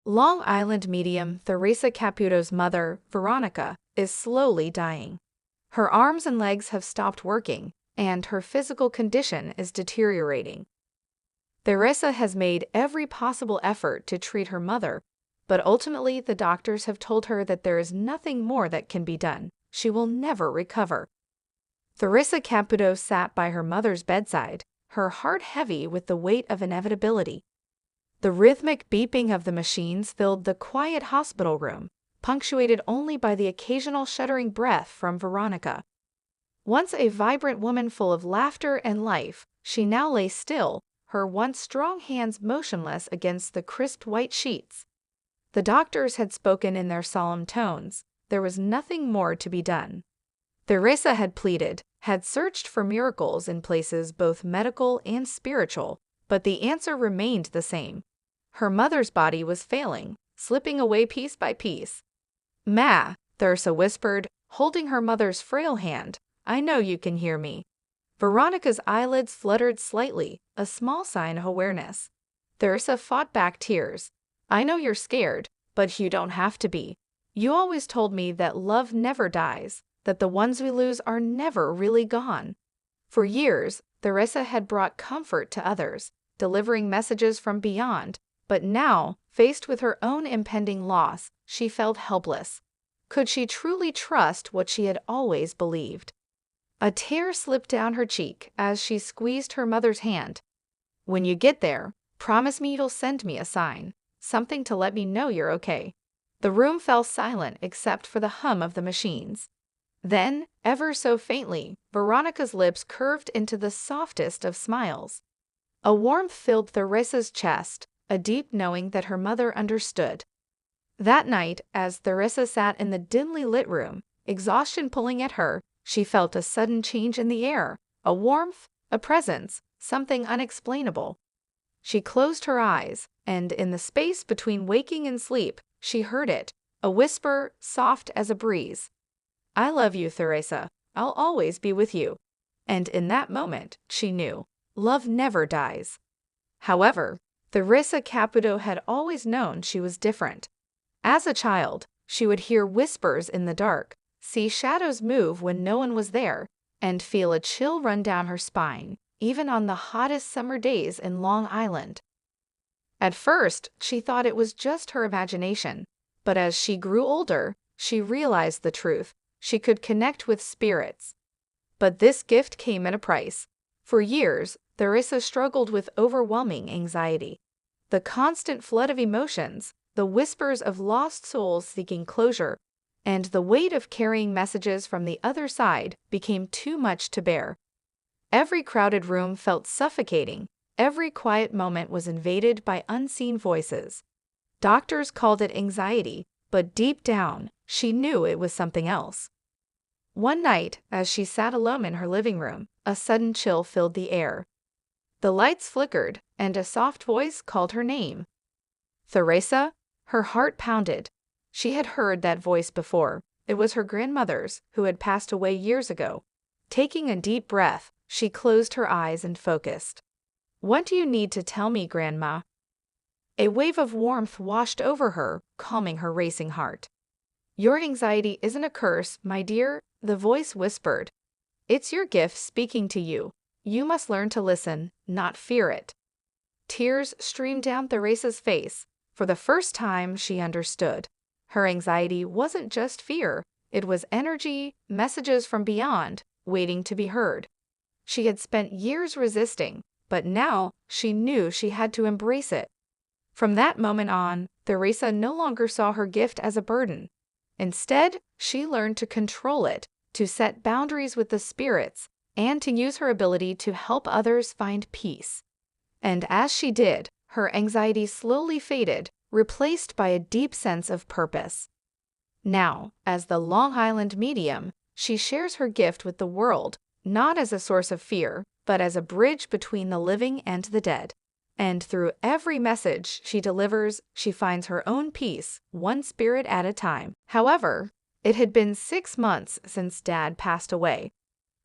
Long Island medium Theresa Caputo's mother, Veronica, is slowly dying. Her arms and legs have stopped working, and her physical condition is deteriorating. Theresa has made every possible effort to treat her mother, but ultimately the doctors have told her that there is nothing more that can be done. She will never recover. Theresa Caputo sat by her mother's bedside, her heart heavy with the weight of inevitability. The rhythmic beeping of the machines filled the quiet hospital room, punctuated only by the occasional shuddering breath from Veronica. Once a vibrant woman full of laughter and life, she now lay still, her once strong hands motionless against the crisp white sheets. The doctors had spoken in their solemn tones. There was nothing more to be done. Theresa had pleaded, had searched for miracles in places both medical and spiritual, but the answer remained the same. Her mother's body was failing, slipping away piece by piece. "Ma," Theresa whispered, holding her mother's frail hand, "I know you can hear me." Veronica's eyelids fluttered slightly, a small sign of awareness. Theresa fought back tears. "I know you're scared, but you don't have to be. You always told me that love never dies, that the ones we lose are never really gone." For years, Theresa had brought comfort to others, delivering messages from beyond, but now, faced with her own impending loss, she felt helpless. Could she truly trust what she had always believed? A tear slipped down her cheek as she squeezed her mother's hand. "When you get there, promise me you'll send me a sign, something to let me know you're okay." The room fell silent except for the hum of the machines. Then, ever so faintly, Veronica's lips curved into the softest of smiles. A warmth filled Theresa's chest, a deep knowing that her mother understood. That night, as Theresa sat in the dimly lit room, exhaustion pulling at her, she felt a sudden change in the air, a warmth, a presence, something unexplainable. She closed her eyes, and in the space between waking and sleep, she heard it, a whisper soft as a breeze. "I love you, Theresa. I'll always be with you." And in that moment, she knew, love never dies. However, Theresa Caputo had always known she was different. As a child, she would hear whispers in the dark, see shadows move when no one was there, and feel a chill run down her spine, even on the hottest summer days in Long Island. At first, she thought it was just her imagination, but as she grew older, she realized the truth. She could connect with spirits. But this gift came at a price. For years, Theresa struggled with overwhelming anxiety. The constant flood of emotions, the whispers of lost souls seeking closure, and the weight of carrying messages from the other side became too much to bear. Every crowded room felt suffocating. Every quiet moment was invaded by unseen voices. Doctors called it anxiety, but deep down, she knew it was something else. One night, as she sat alone in her living room, a sudden chill filled the air. The lights flickered, and a soft voice called her name. "Theresa?" Her heart pounded. She had heard that voice before. It was her grandmother's, who had passed away years ago. Taking a deep breath, she closed her eyes and focused. "What do you need to tell me, Grandma?" A wave of warmth washed over her, calming her racing heart. "Your anxiety isn't a curse, my dear," the voice whispered. "It's your gift speaking to you. You must learn to listen, not fear it." Tears streamed down Theresa's face. For the first time, she understood. Her anxiety wasn't just fear. It was energy, messages from beyond, waiting to be heard. She had spent years resisting, but now she knew she had to embrace it. From that moment on, Theresa no longer saw her gift as a burden. Instead, she learned to control it, to set boundaries with the spirits, and to use her ability to help others find peace. And as she did, her anxiety slowly faded, replaced by a deep sense of purpose. Now, as the Long Island medium, she shares her gift with the world, not as a source of fear, but as a bridge between the living and the dead. And through every message she delivers, she finds her own peace, one spirit at a time. However, it had been 6 months since Dad passed away.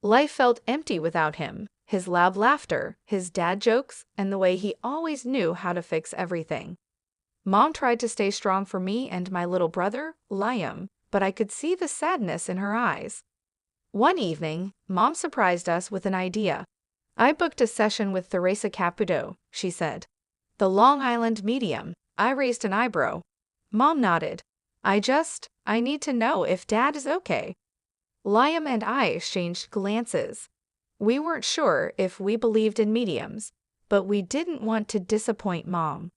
Life felt empty without him, his loud laughter, his dad jokes, and the way he always knew how to fix everything. Mom tried to stay strong for me and my little brother, Liam, but I could see the sadness in her eyes. One evening, Mom surprised us with an idea. I booked a session with Theresa Caputo, she said. The Long Island medium. I raised an eyebrow. Mom nodded. I need to know if Dad is okay. Liam and I exchanged glances. We weren't sure if we believed in mediums, but we didn't want to disappoint Mom.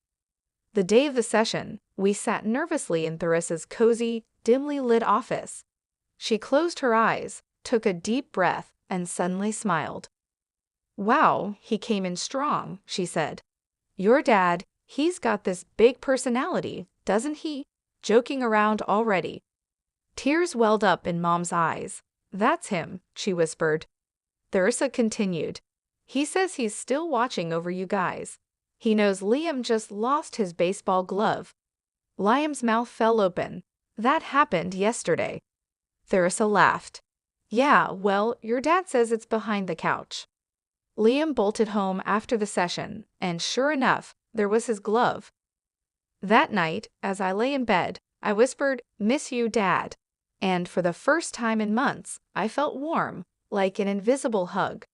The day of the session, we sat nervously in Theresa's cozy, dimly lit office. She closed her eyes, took a deep breath, and suddenly smiled. Wow, he came in strong, she said. Your dad, he's got this big personality, doesn't he? Joking around already. Tears welled up in Mom's eyes. That's him, she whispered. Theresa continued. He says he's still watching over you guys. He knows Liam just lost his baseball glove. Liam's mouth fell open. That happened yesterday. Theresa laughed. Yeah, well, your dad says it's behind the couch. Liam bolted home after the session, and sure enough, there was his glove. That night, as I lay in bed, I whispered, "Miss you, Dad." And for the first time in months, I felt warm, like an invisible hug.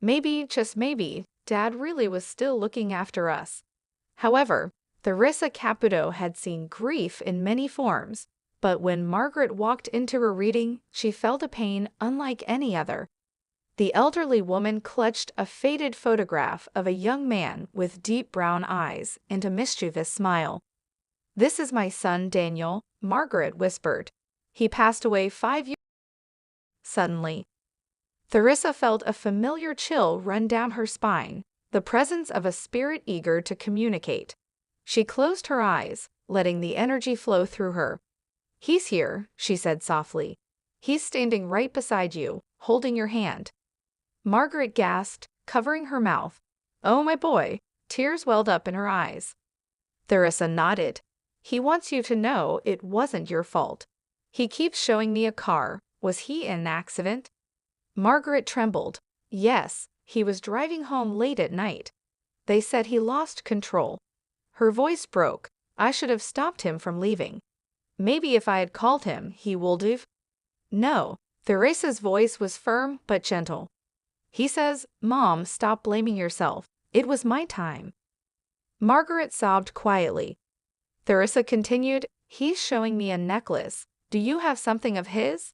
Maybe, just maybe, Dad really was still looking after us. However, Theresa Caputo had seen grief in many forms, but when Margaret walked into her reading, she felt a pain unlike any other. The elderly woman clutched a faded photograph of a young man with deep brown eyes and a mischievous smile. This is my son, Daniel, Margaret whispered. He passed away 5 years. Suddenly, Theresa felt a familiar chill run down her spine, the presence of a spirit eager to communicate. She closed her eyes, letting the energy flow through her. He's here, she said softly. He's standing right beside you, holding your hand. Margaret gasped, covering her mouth. Oh, my boy. Tears welled up in her eyes. Theresa nodded. He wants you to know it wasn't your fault. He keeps showing me a car. Was he in an accident? Margaret trembled. Yes, he was driving home late at night. They said he lost control. Her voice broke. I should have stopped him from leaving. Maybe if I had called him, he would have. No, Theresa's voice was firm but gentle. He says, Mom, stop blaming yourself. It was my time. Margaret sobbed quietly. Theresa continued, He's showing me a necklace. Do you have something of his?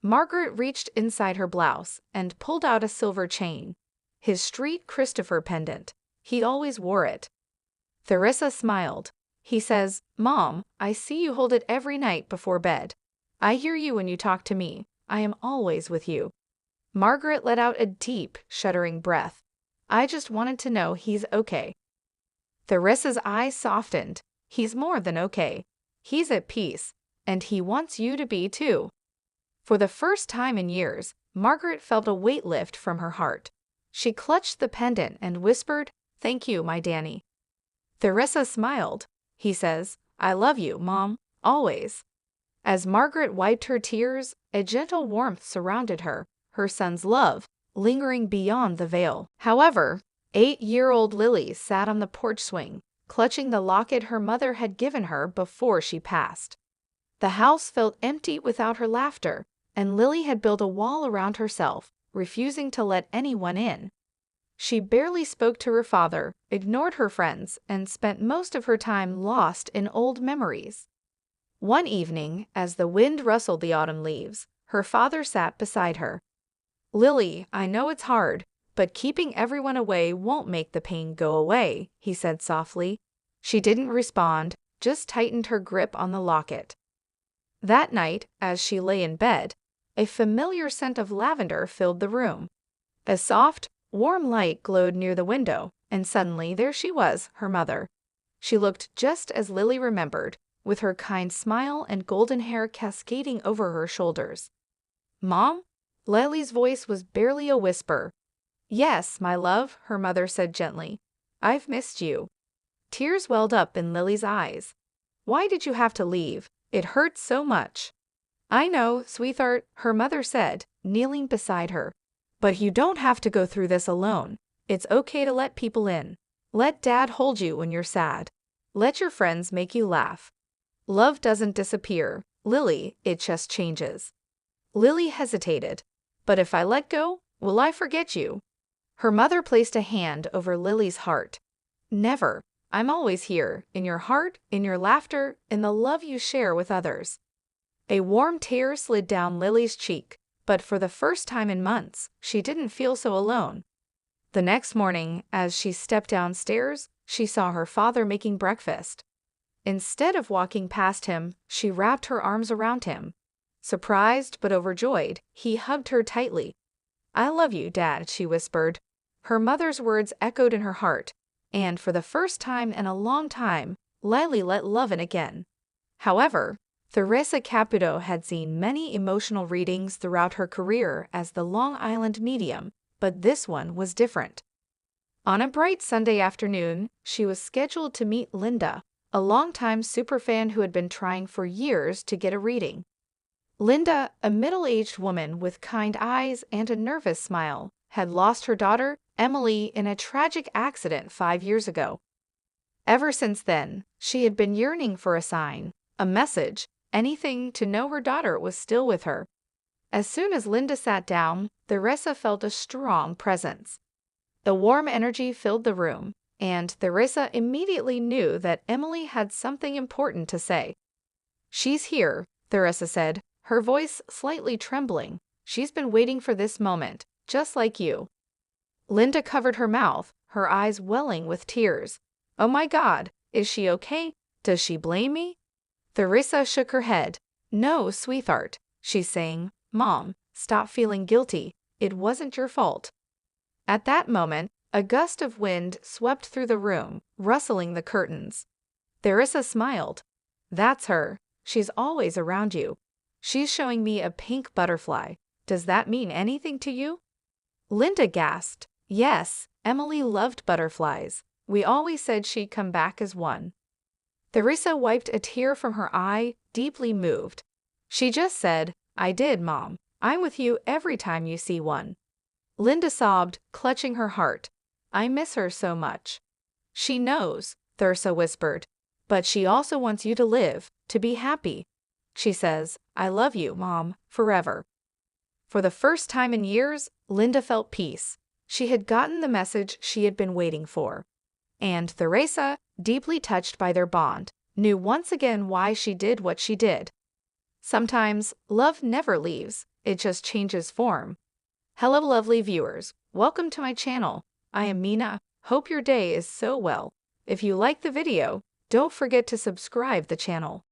Margaret reached inside her blouse and pulled out a silver chain. His Street Christopher pendant. He always wore it. Theresa smiled. He says, Mom, I see you hold it every night before bed. I hear you when you talk to me. I am always with you. Margaret let out a deep, shuddering breath. I just wanted to know he's okay. Theresa's eyes softened. He's more than okay. He's at peace, and he wants you to be too. For the first time in years, Margaret felt a weight lift from her heart. She clutched the pendant and whispered, Thank you, my Danny. Theresa smiled. He says, I love you, Mom, always. As Margaret wiped her tears, a gentle warmth surrounded her, her son's love, lingering beyond the veil. However, 8-year-old Lily sat on the porch swing, clutching the locket her mother had given her before she passed. The house felt empty without her laughter, and Lily had built a wall around herself, refusing to let anyone in. She barely spoke to her father, ignored her friends, and spent most of her time lost in old memories. One evening, as the wind rustled the autumn leaves, her father sat beside her. Lily, I know it's hard, but keeping everyone away won't make the pain go away, he said softly. She didn't respond, just tightened her grip on the locket. That night, as she lay in bed, a familiar scent of lavender filled the room. A soft, warm light glowed near the window, and suddenly there she was, her mother. She looked just as Lily remembered, with her kind smile and golden hair cascading over her shoulders. Mom? Lily's voice was barely a whisper. Yes, my love, her mother said gently. I've missed you. Tears welled up in Lily's eyes. Why did you have to leave? It hurts so much. I know, sweetheart, her mother said, kneeling beside her. But you don't have to go through this alone. It's okay to let people in. Let Dad hold you when you're sad. Let your friends make you laugh. Love doesn't disappear, Lily, it just changes. Lily hesitated. But if I let go, will I forget you? Her mother placed a hand over Lily's heart. Never. I'm always here, in your heart, in your laughter, in the love you share with others. A warm tear slid down Lily's cheek, but for the first time in months, she didn't feel so alone. The next morning, as she stepped downstairs, she saw her father making breakfast. Instead of walking past him, she wrapped her arms around him. Surprised but overjoyed, he hugged her tightly. I love you, Dad, she whispered. Her mother's words echoed in her heart, and for the first time in a long time, Lily let love in again. However, Theresa Caputo had seen many emotional readings throughout her career as the Long Island medium, but this one was different. On a bright Sunday afternoon, she was scheduled to meet Linda, a longtime superfan who had been trying for years to get a reading. Linda, a middle-aged woman with kind eyes and a nervous smile, had lost her daughter, Emily, in a tragic accident 5 years ago. Ever since then, she had been yearning for a sign, a message, anything to know her daughter was still with her. As soon as Linda sat down, Theresa felt a strong presence. The warm energy filled the room, and Theresa immediately knew that Emily had something important to say. She's here, Theresa said, her voice slightly trembling. She's been waiting for this moment, just like you. Linda covered her mouth, her eyes welling with tears. Oh my God, is she okay? Does she blame me? Theresa shook her head. No, sweetheart, she's saying. Mom, stop feeling guilty. It wasn't your fault. At that moment, a gust of wind swept through the room, rustling the curtains. Theresa smiled. That's her. She's always around you. She's showing me a pink butterfly. Does that mean anything to you? Linda gasped. Yes, Emily loved butterflies. We always said she'd come back as one. Theresa wiped a tear from her eye, deeply moved. She just said, I did, Mom. I'm with you every time you see one. Linda sobbed, clutching her heart. I miss her so much. She knows, Theresa whispered. But she also wants you to live, to be happy. She says, I love you, Mom, forever. For the first time in years, Linda felt peace. She had gotten the message she had been waiting for. And Theresa, deeply touched by their bond, knew once again why she did what she did. Sometimes, love never leaves, it just changes form. Hello lovely viewers, welcome to my channel. I am Mina, hope your day is so well. If you like the video, don't forget to subscribe the channel.